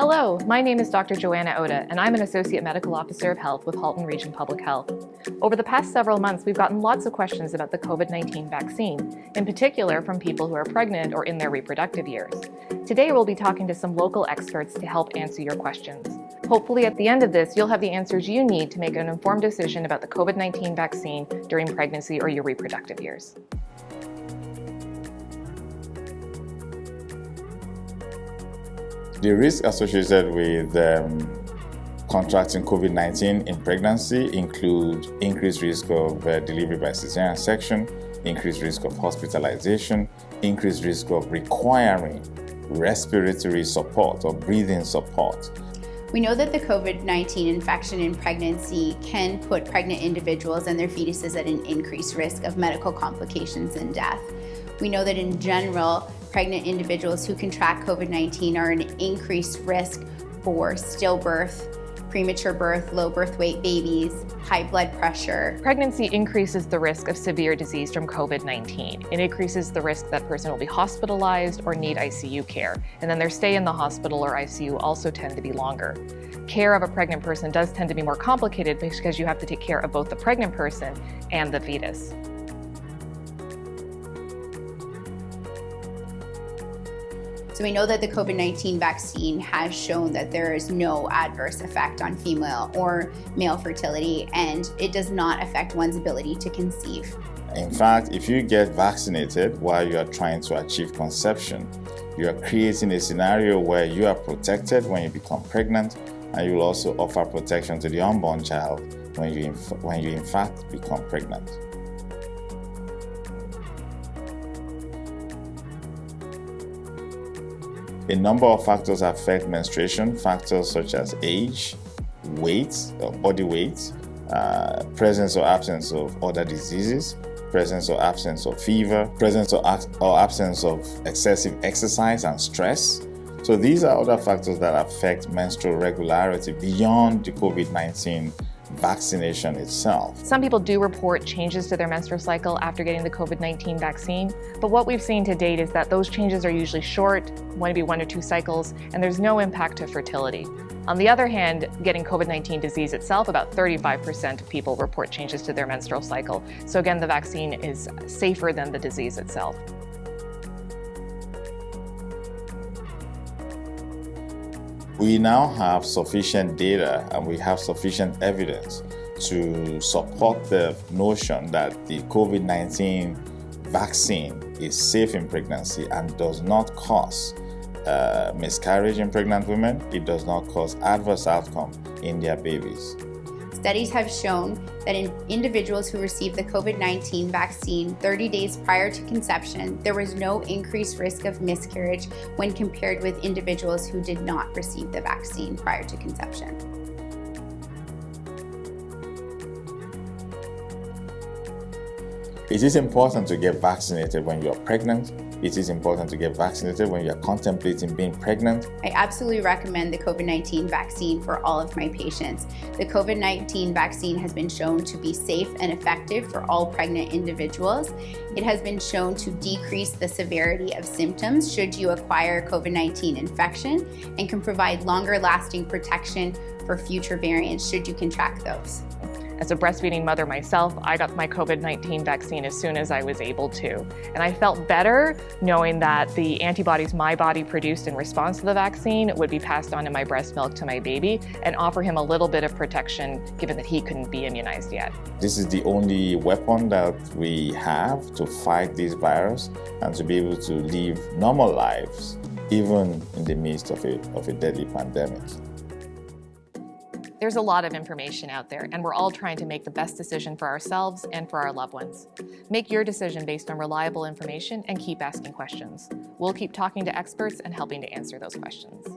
Hello, my name is Dr. Joanna Oda, and I'm an Associate Medical Officer of Health with Halton Region Public Health. Over the past several months, we've gotten lots of questions about the COVID-19 vaccine, in particular from people who are pregnant or in their reproductive years. Today, we'll be talking to some local experts to help answer your questions. Hopefully, at the end of this, you'll have the answers you need to make an informed decision about the COVID-19 vaccine during pregnancy or your reproductive years. The risk associated with contracting COVID-19 in pregnancy include increased risk of delivery by cesarean section, increased risk of hospitalization, increased risk of requiring respiratory support or breathing support. We know that the COVID-19 infection in pregnancy can put pregnant individuals and their fetuses at an increased risk of medical complications and death. We know that in general, pregnant individuals who contract COVID-19 are an increased risk for stillbirth, premature birth, low birth weight babies, high blood pressure. Pregnancy increases the risk of severe disease from COVID-19. It increases the risk that person will be hospitalized or need ICU care. And then their stay in the hospital or ICU also tend to be longer. Care of a pregnant person does tend to be more complicated because you have to take care of both the pregnant person and the fetus. So we know that the COVID-19 vaccine has shown that there is no adverse effect on female or male fertility, and it does not affect one's ability to conceive. In fact, if you get vaccinated while you are trying to achieve conception, you are creating a scenario where you are protected when you become pregnant, and you will also offer protection to the unborn child when you in fact become pregnant. A number of factors affect menstruation, factors such as age, weight, or body weight, presence or absence of other diseases, presence or absence of fever, presence or absence of excessive exercise and stress. So these are other factors that affect menstrual regularity beyond the COVID-19 vaccination itself. Some people do report changes to their menstrual cycle after getting the COVID-19 vaccine, but what we've seen to date is that those changes are usually short, maybe 1 or 2 cycles, and there's no impact to fertility. On the other hand, getting COVID-19 disease itself, about 35% of people report changes to their menstrual cycle. So again, the vaccine is safer than the disease itself. We now have sufficient data and we have sufficient evidence to support the notion that the COVID-19 vaccine is safe in pregnancy and does not cause miscarriage in pregnant women. It does not cause adverse outcome in their babies. Studies have shown that in individuals who received the COVID-19 vaccine 30 days prior to conception, there was no increased risk of miscarriage when compared with individuals who did not receive the vaccine prior to conception. It is important to get vaccinated when you're pregnant. It is important to get vaccinated when you're contemplating being pregnant. I absolutely recommend the COVID-19 vaccine for all of my patients. The COVID-19 vaccine has been shown to be safe and effective for all pregnant individuals. It has been shown to decrease the severity of symptoms should you acquire COVID-19 infection and can provide longer lasting protection for future variants should you contract those. As a breastfeeding mother myself, I got my COVID-19 vaccine as soon as I was able to. And I felt better knowing that the antibodies my body produced in response to the vaccine would be passed on in my breast milk to my baby and offer him a little bit of protection given that he couldn't be immunized yet. This is the only weapon that we have to fight this virus and to be able to live normal lives, even in the midst of a deadly pandemic. There's a lot of information out there, and we're all trying to make the best decision for ourselves and for our loved ones. Make your decision based on reliable information and keep asking questions. We'll keep talking to experts and helping to answer those questions.